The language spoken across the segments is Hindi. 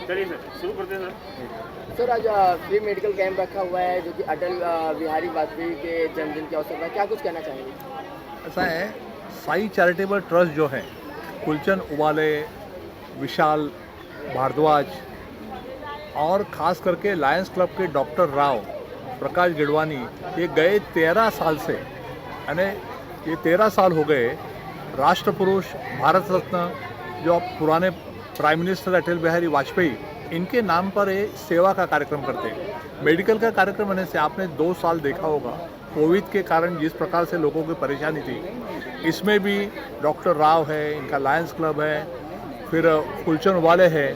चलिए सर, शुरू करते हैं सर। सर आज फ्री मेडिकल कैंप रखा हुआ है जो कि अटल बिहारी वाजपेयी के जन्मदिन के अवसर पर, क्या कुछ कहना चाहेंगे? ऐसा है, साई चैरिटेबल ट्रस्ट जो है, कुलचंद उबाले, विशाल भारद्वाज और ख़ास करके लायंस क्लब के डॉक्टर राव, प्रकाश गिडवानी, ये गए 13 साल से, यानी ये 13 साल हो गए राष्ट्र पुरुष, भारत रत्न जो अब पुराने प्राइम मिनिस्टर अटल बिहारी वाजपेयी, इनके नाम पर ये सेवा का कार्यक्रम करते हैं। मेडिकल का कार्यक्रम होने से आपने 2 साल देखा होगा, कोविड के कारण जिस प्रकार से लोगों की परेशानी थी, इसमें भी डॉक्टर राव है, इनका लायंस क्लब है, फिर कुलचंद उबाले है,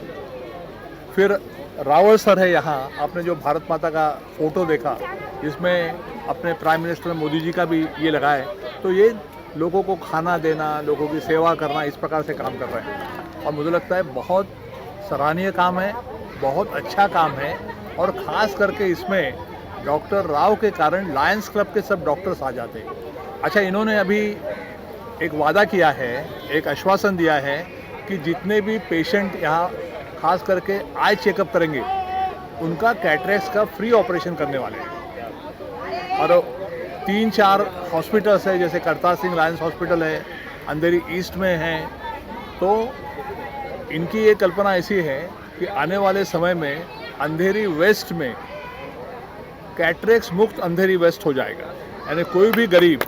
फिर रावल सर है। यहाँ आपने जो भारत माता का फ़ोटो देखा, इसमें अपने प्राइम मिनिस्टर मोदी जी का भी ये लगा है। तो ये लोगों को खाना देना, लोगों की सेवा करना, इस प्रकार से काम कर रहे हैं और मुझे लगता है बहुत सराहनीय काम है, बहुत अच्छा काम है। और ख़ास करके इसमें डॉक्टर राव के कारण लायंस क्लब के सब डॉक्टर्स आ जाते हैं। अच्छा, इन्होंने अभी एक वादा किया है, एक आश्वासन दिया है कि जितने भी पेशेंट यहाँ खास करके आई चेकअप करेंगे, उनका कैटरेक्स का फ्री ऑपरेशन करने वाले हैं। और 3-4 हॉस्पिटल्स है, जैसे करतार सिंह लायंस हॉस्पिटल है, अंधेरी ईस्ट में है। तो इनकी ये कल्पना ऐसी है कि आने वाले समय में अंधेरी वेस्ट में कैटरेक्स मुक्त अंधेरी वेस्ट हो जाएगा, यानी कोई भी गरीब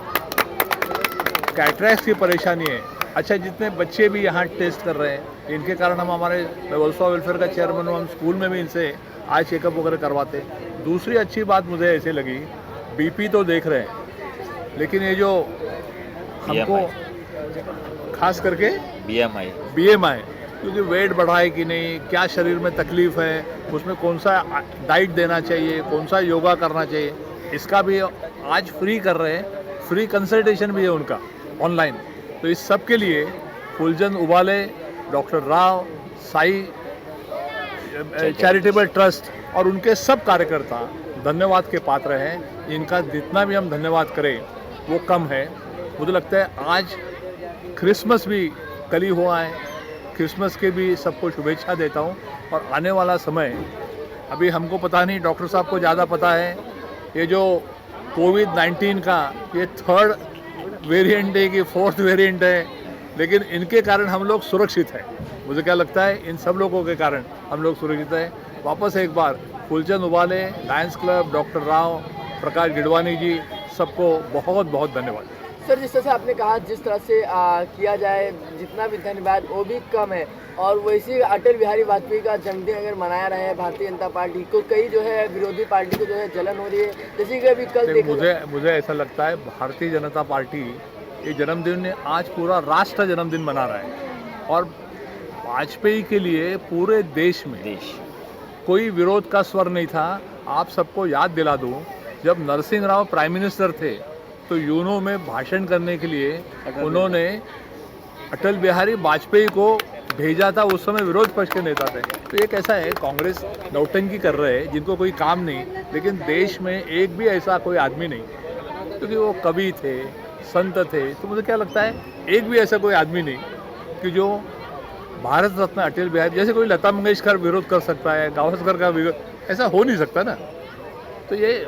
कैटरेक्स की परेशानी है। अच्छा, जितने बच्चे भी यहाँ टेस्ट कर रहे हैं, इनके कारण हम हमारे वेलफेयर का चेयरमैन हूँ, हम स्कूल में भी इनसे आई चेकअप वगैरह करवाते हैं। दूसरी अच्छी बात मुझे ऐसे लगी, बीपी तो देख रहे हैं, लेकिन ये जो हमको खास करके बीएमआई, क्योंकि वेट बढ़ा है कि नहीं, क्या शरीर में तकलीफ़ है, उसमें कौन सा डाइट देना चाहिए, कौन सा योगा करना चाहिए, इसका भी आज फ्री कर रहे हैं। फ्री कंसल्टेशन भी है उनका ऑनलाइन। तो इस सब के लिए कुलचंद उबाले, doctor Rao, Sai charitable trust और उनके सब कार्यकर्ता धन्यवाद के पात्र हैं। इनका जितना भी हम धन्यवाद करें वो कम है। मुझे लगता है आज क्रिसमस भी कल ही हुआ है, क्रिसमस के भी सबको शुभेच्छा देता हूँ। और आने वाला समय अभी हमको पता नहीं, डॉक्टर साहब को ज़्यादा पता है, ये जो कोविड-19 का ये 3rd वेरिएंट है कि 4th वेरिएंट है, लेकिन इनके कारण हम लोग सुरक्षित हैं। मुझे क्या लगता है, इन सब लोगों के कारण हम लोग सुरक्षित हैं। वापस एक बार कुलचंद उबाले, लायंस क्लब, डॉक्टर राव, प्रकाश गिडवानी जी, सबको बहुत बहुत धन्यवाद। सर, जिस तरह से आपने कहा, जिस तरह से किया जाए जितना भी धन्यवाद वो भी कम है। और वैसे अटल बिहारी वाजपेयी का जन्मदिन अगर मनाया रहा है भारतीय जनता पार्टी को, कई जो है विरोधी पार्टी को जो है जलन हो रही है, जैसे कि अभी कल मुझे ऐसा लगता है भारतीय जनता पार्टी ये जन्मदिन आज पूरा राष्ट्र जन्मदिन मना रहा है। और वाजपेयी के लिए पूरे देश में कोई विरोध का स्वर नहीं था। आप सबको याद दिला दूं, जब नरसिंह राव प्राइम मिनिस्टर थे तो यूनो में भाषण करने के लिए उन्होंने अटल बिहारी वाजपेयी को भेजा था। उस समय विरोध पक्ष के नेता थे। तो ये कैसा है, कांग्रेस नौटंकी कर रहे हैं, जिनको कोई काम नहीं, लेकिन देश में एक भी ऐसा कोई आदमी नहीं, क्योंकि वो कवि थे, संत थे। तो मुझे क्या लगता है, एक भी ऐसा कोई आदमी नहीं कि जो भारत रत्न अटल बिहारी, जैसे कोई लता मंगेशकर विरोध कर सकता है, गावस्कर का विरोध, ऐसा हो नहीं सकता ना। तो ये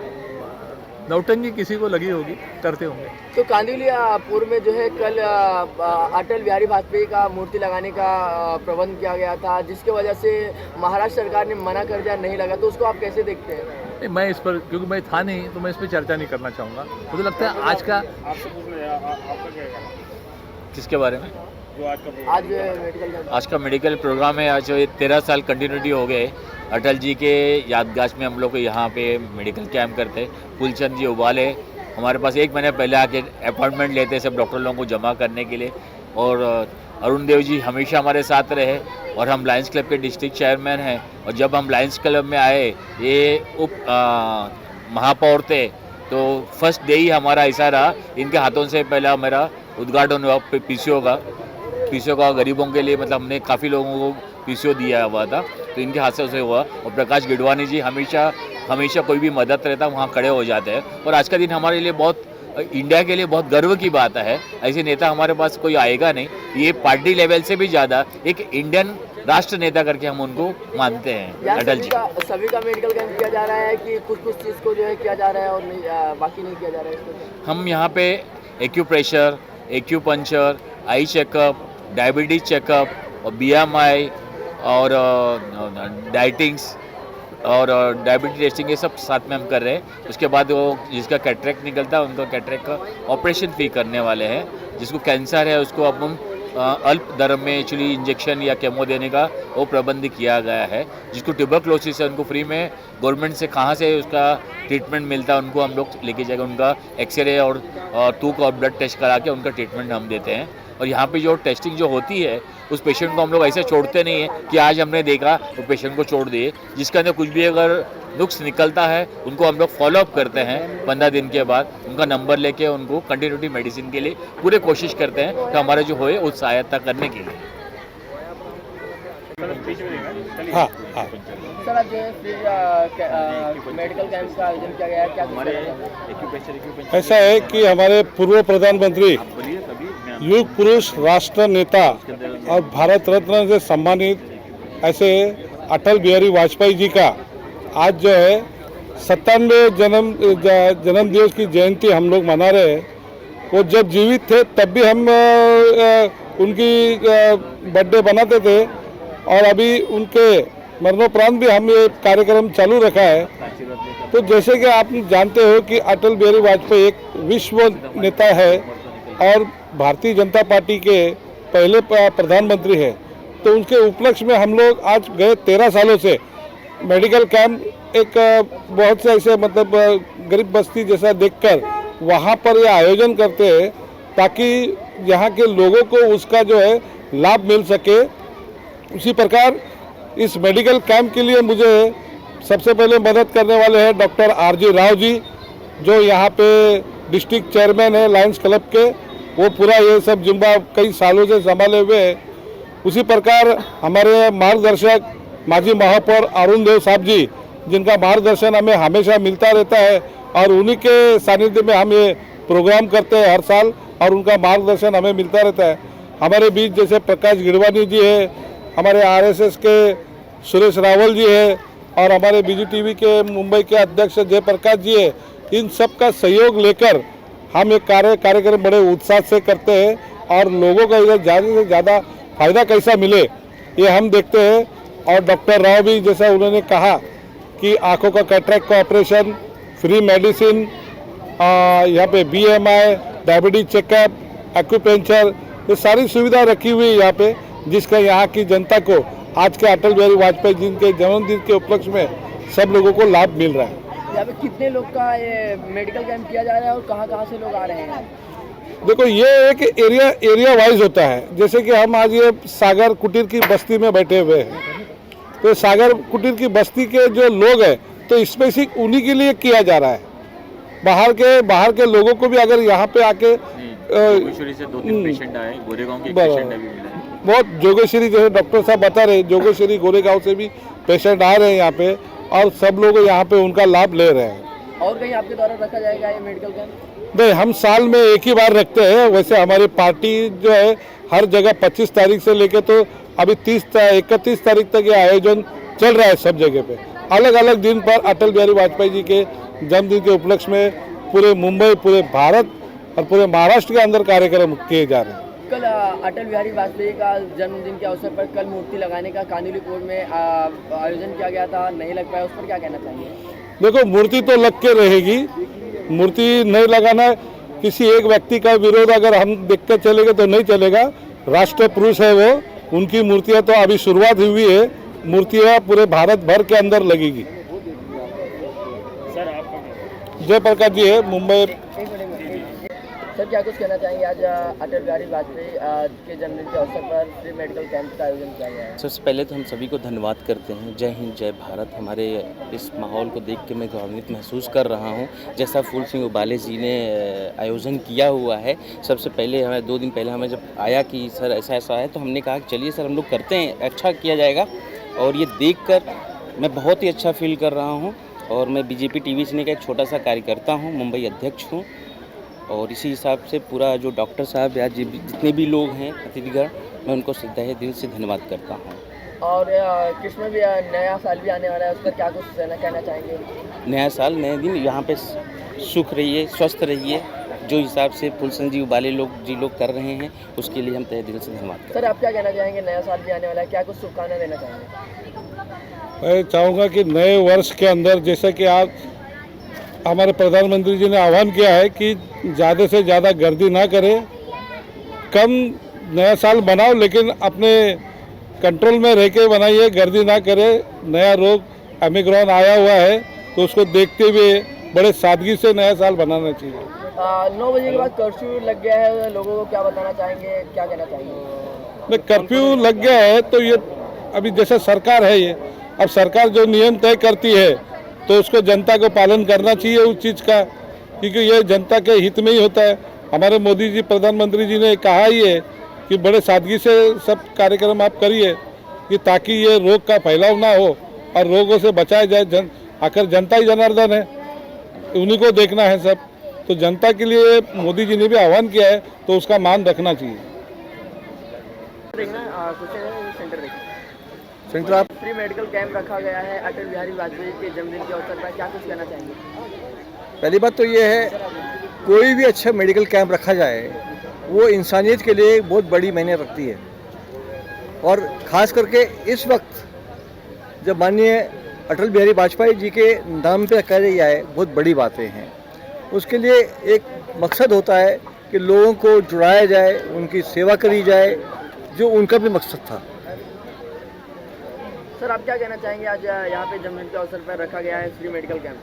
नौटंकी किसी को लगी होगी, करते होंगे। तो कांदिवलीपुर में जो है कल अटल बिहारी वाजपेयी का मूर्ति लगाने का प्रबंध किया गया था, जिसके वजह से महाराष्ट्र सरकार ने मना कर दिया, नहीं लगा। तो उसको आप कैसे देखते हैं? नहीं, मैं इस पर, क्योंकि मैं था नहीं, तो मैं इस पर चर्चा नहीं करना चाहूँगा। मुझे लगता है आज का आपसे पूछ रहे हैं, आपका क्या कहना है? किसके बारे में? जो आज का आज का मेडिकल प्रोग्राम है। आज 13 साल कंटिन्यूटी हो गए अटल जी के यादगार में हम लोग यहाँ पे मेडिकल कैंप करते हैं। कुलचंद जी उबाले हमारे पास 1 महीने पहले आके अपॉइंटमेंट लेते सब डॉक्टर लोगों को जमा करने के लिए। और अरुण देव जी हमेशा हमारे साथ रहे और हम लायंस क्लब के डिस्ट्रिक्ट चेयरमैन हैं। और जब हम लायंस क्लब में आए, ये महापौर थे, तो फर्स्ट डे ही हमारा ऐसा रहा, इनके हाथों से पहला मेरा उद्घाटन हुआ पीसीओ का गरीबों के लिए, मतलब हमने काफ़ी लोगों को पीसीओ दिया हुआ था, तो इनके हाथ से हुआ। और प्रकाश गिडवानी जी हमेशा कोई भी मदद रहता वहाँ खड़े हो जाते हैं। और आज का दिन हमारे लिए बहुत इंडिया के लिए बहुत गर्व की बात है। ऐसे नेता हमारे पास कोई आएगा नहीं। ये पार्टी लेवल से भी ज़्यादा एक इंडियन राष्ट्र नेता करके हम उनको मानते हैं यार अटल जी। सभी का मेडिकल कैंप किया जा रहा है कि कुछ चीज़ को जो है किया जा रहा है और नहीं, बाकी नहीं किया जा रहा है इसको? हम यहाँ पे acupressure, acupuncture, eye checkup, diabetes checkup और BMI और डाइटिंग्स और डायबिटीज टेस्टिंग ये सब साथ में हम कर रहे हैं। उसके बाद वो जिसका कैटरेक्ट निकलता है उनका कैटरेक्ट का ऑपरेशन भी करने वाले हैं। जिसको कैंसर है उसको अब हम अल्प दर में एक्चुअली इंजेक्शन या केमो देने का वो प्रबंध किया गया है। जिसको ट्यूबरक्लोसिस है उनको फ्री में गवर्नमेंट से कहाँ से उसका ट्रीटमेंट मिलता है उनको हम लोग लेके जाकर उनका एक्सरे और थूक और ब्लड टेस्ट करा के उनका ट्रीटमेंट हम देते हैं। और यहाँ पे जो टेस्टिंग जो होती है उस पेशेंट को हम लोग ऐसे छोड़ते नहीं है कि आज हमने देखा तो पेशेंट को छोड़ दिए। जिसके अंदर कुछ भी अगर नुक्स निकलता है उनको हम लोग फॉलोअप करते हैं 15 दिन के बाद। उनका नंबर लेके उनको कंटिन्यूटी मेडिसिन के लिए पूरे कोशिश करते हैं कि हमारे जो होए उस सहायता करने के लिए। हाँ हाँ सर आज जो है फिर मेडिकल कैंप का आयोजन किया गया है, क्या हमारे ऐसा है कि हमारे पूर्व प्रधानमंत्री युग पुरुष राष्ट्र नेता और भारत रत्न से सम्मानित ऐसे अटल बिहारी वाजपेयी जी का आज जो है 97 जन्म दिवस की जयंती हम लोग मना रहे हैं। वो जब जीवित थे तब भी हम उनकी बर्थडे बनाते थे और अभी उनके मरणोपरांत भी हम ये कार्यक्रम चालू रखा है। तो जैसे कि आप जानते हो कि अटल बिहारी वाजपेयी एक विश्व नेता है और भारतीय जनता पार्टी के पहले प्रधानमंत्री है। तो उनके उपलक्ष्य में हम लोग आज गए 13 सालों से मेडिकल कैंप एक बहुत से ऐसे मतलब गरीब बस्ती जैसा देखकर वहाँ पर ये आयोजन करते हैं ताकि यहाँ के लोगों को उसका जो है लाभ मिल सके। उसी प्रकार इस मेडिकल कैंप के लिए मुझे सबसे पहले मदद करने वाले हैं डॉक्टर RG राव जी, जो यहाँ पे डिस्ट्रिक्ट चेयरमैन है लायंस क्लब के। वो पूरा ये सब जिम्मा कई सालों से संभाले हुए है। उसी प्रकार हमारे मार्गदर्शक माजी महापौर अरुण देव साहब जी, जिनका मार्गदर्शन हमें हमेशा मिलता रहता है और उन्हीं के सानिध्य में हम ये प्रोग्राम करते हैं हर साल और उनका मार्गदर्शन हमें मिलता रहता है। हमारे बीच जैसे प्रकाश गिरवानी जी है, हमारे RSS के सुरेश रावल जी है और हमारे BGTV के मुंबई के अध्यक्ष जयप्रकाश जी है। इन सब का सहयोग लेकर हम एक कार्यक्रम बड़े उत्साह से करते हैं और लोगों का इधर ज़्यादा से ज़्यादा फायदा कैसा मिले ये हम देखते हैं। और डॉक्टर राव भी जैसा उन्होंने कहा कि आँखों का कैटरेक्ट का ऑपरेशन, फ्री मेडिसिन, यहाँ पे BMI, डायबिटीज चेकअप, एक्यूपंक्चर, ये सारी सुविधा रखी हुई है यहाँ पे, जिसका यहाँ की जनता को आज के अटल बिहारी वाजपेयी जी के जन्मदिन के उपलक्ष्य में सब लोगों को लाभ मिल रहा है। यहाँ पे कितने लोग का ये मेडिकल कैंप किया जा रहा है और कहाँ से लोग आ रहे हैं? देखो ये एक एरिया वाइज होता है। जैसे कि हम आज ये सागर कुटीर की बस्ती में बैठे हुए हैं, तो सागर कुटीर की बस्ती के जो लोग हैं तो स्पेसिफिक उन्हीं के लिए किया जा रहा है। बाहर के लोगों को भी अगर यहाँ पे आके जोगेश्वरी से 2-3 पेशेंट आए, गोरेगांव के पेशेंट अभी मिले हैं। बहुत जोगेश्वरी जैसे डॉक्टर साहब बता रहे, जोगेश्वरी गोरेगांव से भी पेशेंट आ रहे हैं यहाँ पे और सब लोग यहाँ पे उनका लाभ ले रहे हैं। और कहीं आपके द्वारा रखा जाएगा ये मेडिकल कैंप? नहीं, हम साल में एक ही बार रखते हैं। वैसे हमारी पार्टी जो है हर जगह 25 तारीख से लेके तो अभी 31 तारीख तक ये आयोजन चल रहा है सब जगह पे। अलग अलग दिन पर अटल बिहारी वाजपेयी जी के जन्मदिन के उपलक्ष्य में पूरे मुंबई, पूरे भारत और पूरे महाराष्ट्र के अंदर कार्यक्रम किए जा रहे हैं। कल अटल बिहारी वाजपेयी का जन्मदिन के अवसर पर कल मूर्ति लगाने का कानूनी कोर्ट में आयोजन किया गया था, नहीं लग पाया, उस पर क्या कहना चाहिए? देखो, मूर्ति तो लग के रहेगी। मूर्ति नहीं लगाना किसी एक व्यक्ति का विरोध अगर हम देख कर चलेंगे तो नहीं चलेगा। राष्ट्र पुरुष है वो, उनकी मूर्तियाँ तो अभी शुरुआत हुई है, मूर्तियाँ पूरे भारत भर के अंदर लगेगी। जयप्रकाश जी है मुंबई। सर क्या कुछ कहना चाहेंगे? आज अटल बिहारी वाजपेयी के जन्मदिन के अवसर पर फ्री मेडिकल कैंप का आयोजन किया गया है। सबसे पहले तो हम सभी को धन्यवाद करते हैं। जय हिंद, जय भारत। हमारे इस माहौल को देख के मैं गौरवान्वित महसूस कर रहा हूं। जैसा फूल सिंह उबाले जी ने आयोजन किया हुआ है, सबसे पहले हमें 2 दिन पहले हमें जब आया कि सर ऐसा ऐसा है, तो हमने कहा कि चलिए सर हम लोग करते हैं, अच्छा किया जाएगा। और ये देखकर मैं बहुत ही अच्छा फील कर रहा हूँ। और मैं BJP TV का एक छोटा सा कार्यकर्ता हूँ, मुंबई अध्यक्ष हूँ। और इसी हिसाब से पूरा जो डॉक्टर साहब या जितने भी लोग हैं अतिथिगण, मैं उनको तहे दिल से धन्यवाद करता हूँ। और किसमें भी नया साल भी आने वाला है, उस पर क्या कुछ कहना चाहेंगे? नया साल नए दिन, यहाँ पे सुख रहिए, स्वस्थ रहिए। जो हिसाब से फूलचंद जी उबाले लोग कर रहे हैं, उसके लिए हम तहे दिल से धन्यवाद करते हैं। सर, आप क्या कहना चाहेंगे? नया साल भी आने वाला है, क्या कुछ शुभकामनाएं देना चाहेंगे? मैं चाहूँगा कि नए वर्ष के अंदर, जैसे कि आज हमारे प्रधानमंत्री जी ने आह्वान किया है कि ज़्यादा से ज़्यादा गर्दी ना करें, कम नया साल बनाओ लेकिन अपने कंट्रोल में रह के बनाइए, गर्दी ना करें। नया रोग ओमिक्रॉन आया हुआ है तो उसको देखते हुए बड़े सादगी से नया साल बनाना चाहिए। 9 बजे के बाद कर्फ्यू लग गया है, लोगों को क्या बताना चाहेंगे, क्या कहना चाहेंगे? मैं कर्फ्यू लग गया है तो ये अभी जैसे सरकार है, ये अब सरकार जो नियम तय करती है तो उसको जनता को पालन करना चाहिए उस चीज़ का, क्योंकि ये जनता के हित में ही होता है। हमारे मोदी जी, प्रधानमंत्री जी ने कहा ही है कि बड़े सादगी से सब कार्यक्रम आप करिए कि ताकि ये रोग का फैलाव ना हो और रोगों से बचाया जाए। आखिर जनता ही जनार्दन है, उन्हीं को देखना है सब, तो जनता के लिए मोदी जी ने भी आह्वान किया है तो उसका मान रखना चाहिए। सेंटर आप फ्री मेडिकल कैंप रखा गया है अटल बिहारी वाजपेयी के जन्मदिन के अवसर पर, क्या कुछ कहना चाहेंगे? पहली बात तो ये है, कोई भी अच्छा मेडिकल कैंप रखा जाए वो इंसानियत के लिए बहुत बड़ी मायने रखती है, और ख़ास करके इस वक्त जब माननीय अटल बिहारी वाजपेयी जी के नाम पे रखा गया है, बहुत बड़ी बातें हैं। उसके लिए एक मकसद होता है कि लोगों को जुड़ाया जाए, उनकी सेवा करी जाए, जो उनका भी मकसद था। सर, आप क्या कहना चाहेंगे? आज यहाँ पे जन्मदिन के अवसर पर रखा गया है फ्री मेडिकल कैंप।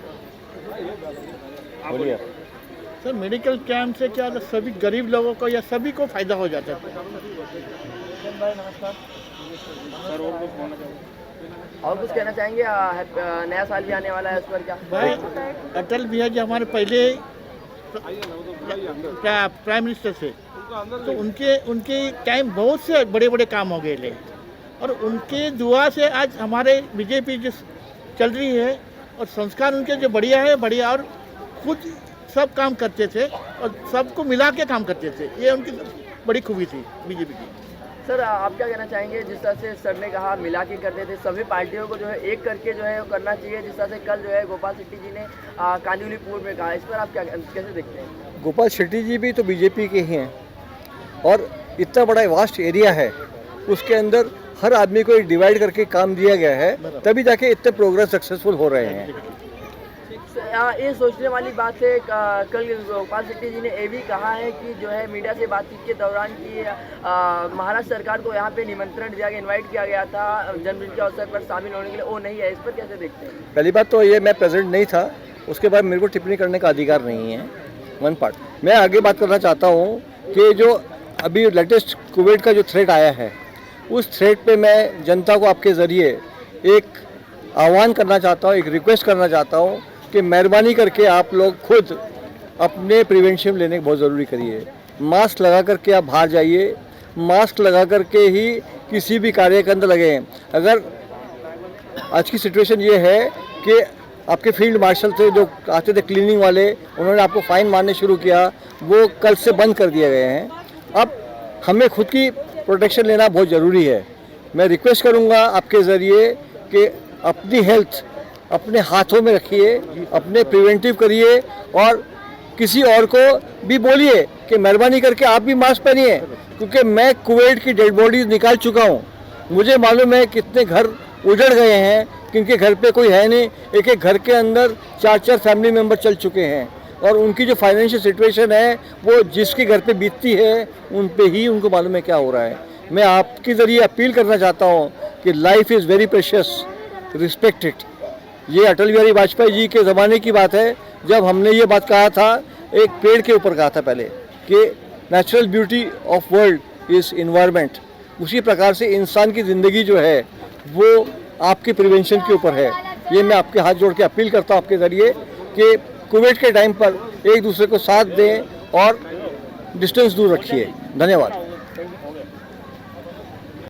बोलिए। सर, मेडिकल कैंप से क्या सभी गरीब लोगों को या सभी को फायदा हो जाता है। और कुछ कहना चाहेंगे? नया साल भी आने वाला है, उस पर क्या? भाई, अटल बिहारी जी हमारे पहले प्राइम मिनिस्टर थे, तो उनके टाइम बहुत से बड़े बड़े काम हो गए ले, और उनके दुआ से आज हमारे बीजेपी जो चल रही है, और संस्कार उनके जो बढ़िया, और खुद सब काम करते थे और सबको मिला के काम करते थे। ये उनकी बड़ी खूबी थी बीजेपी की। सर, आप क्या कहना चाहेंगे? जिस तरह से सर ने कहा मिला के करते थे, सभी पार्टियों को जो है एक करके जो है वो करना चाहिए, जिस तरह से कल जो है गोपाल शेट्टी जी ने कांदिवलीपुर में कहा, इस पर आप कैसे देखते हैं? गोपाल शेट्टी जी भी तो बीजेपी के ही हैं, और इतना बड़ा वास्ट एरिया है, उसके अंदर हर आदमी को डिवाइड करके काम दिया गया है, तभी जाके इतने प्रोग्रेस सक्सेसफुल हो रहे हैं। ये सोचने वाली बात है, कल गोपाल शेट्टी जी ने ये भी कहा है कि जो है मीडिया से बातचीत के दौरान कि महाराष्ट्र सरकार को यहाँ पे निमंत्रण दिया गया, इनवाइट किया गया था जन्मदिन के अवसर पर शामिल होने के लिए, वो नहीं है। इस पर कैसे देखते हैं? पहली बात तो ये, मैं प्रेजेंट नहीं था, उसके बाद मेरे को टिप्पणी करने का अधिकार नहीं है, वन पार्ट। मैं आगे बात करना चाहता हूँ कि जो अभी लेटेस्ट कोविड का जो थ्रेट आया है, उस थ्रेट पे मैं जनता को आपके ज़रिए एक आह्वान करना चाहता हूँ, एक रिक्वेस्ट करना चाहता हूँ कि मेहरबानी करके आप लोग खुद अपने प्रिवेंशन लेने की बहुत ज़रूरी करिए। मास्क लगा करके आप बाहर जाइए, मास्क लगा करके ही किसी भी कार्य के अंदर लगे। अगर आज की सिचुएशन ये है कि आपके फील्ड मार्शल थे जो आते थे क्लीनिंग वाले, उन्होंने आपको फाइन मारने शुरू किया, वो कल से बंद कर दिए गए हैं। अब हमें खुद की प्रोटेक्शन लेना बहुत ज़रूरी है। मैं रिक्वेस्ट करूंगा आपके ज़रिए कि अपनी हेल्थ अपने हाथों में रखिए, अपने प्रिवेंटिव करिए, और किसी और को भी बोलिए कि मेहरबानी करके आप भी मास्क पहनिए, क्योंकि मैं कोविड की डेड बॉडीज निकाल चुका हूँ। मुझे मालूम है कितने घर उजड़ गए हैं, किनके घर पे कोई है नहीं, एक एक घर के अंदर 4-4 फैमिली मेम्बर चल चुके हैं, और उनकी जो फाइनेंशियल सिचुएशन है वो जिसके घर पे बीतती है उन पे ही उनको मालूम है क्या हो रहा है। मैं आपके ज़रिए अपील करना चाहता हूँ कि life is very precious, respect it. ये अटल बिहारी वाजपेयी जी के ज़माने की बात है, जब हमने ये बात कहा था, एक पेड़ के ऊपर कहा था पहले कि natural beauty of world is environment. उसी प्रकार से इंसान की ज़िंदगी जो है वो आपके प्रिवेंशन के ऊपर है। ये मैं आपके हाथ जोड़ के अपील करता हूँ आपके ज़रिए कि कोविड के टाइम पर एक दूसरे को साथ दें और डिस्टेंस दूर रखिए। धन्यवाद।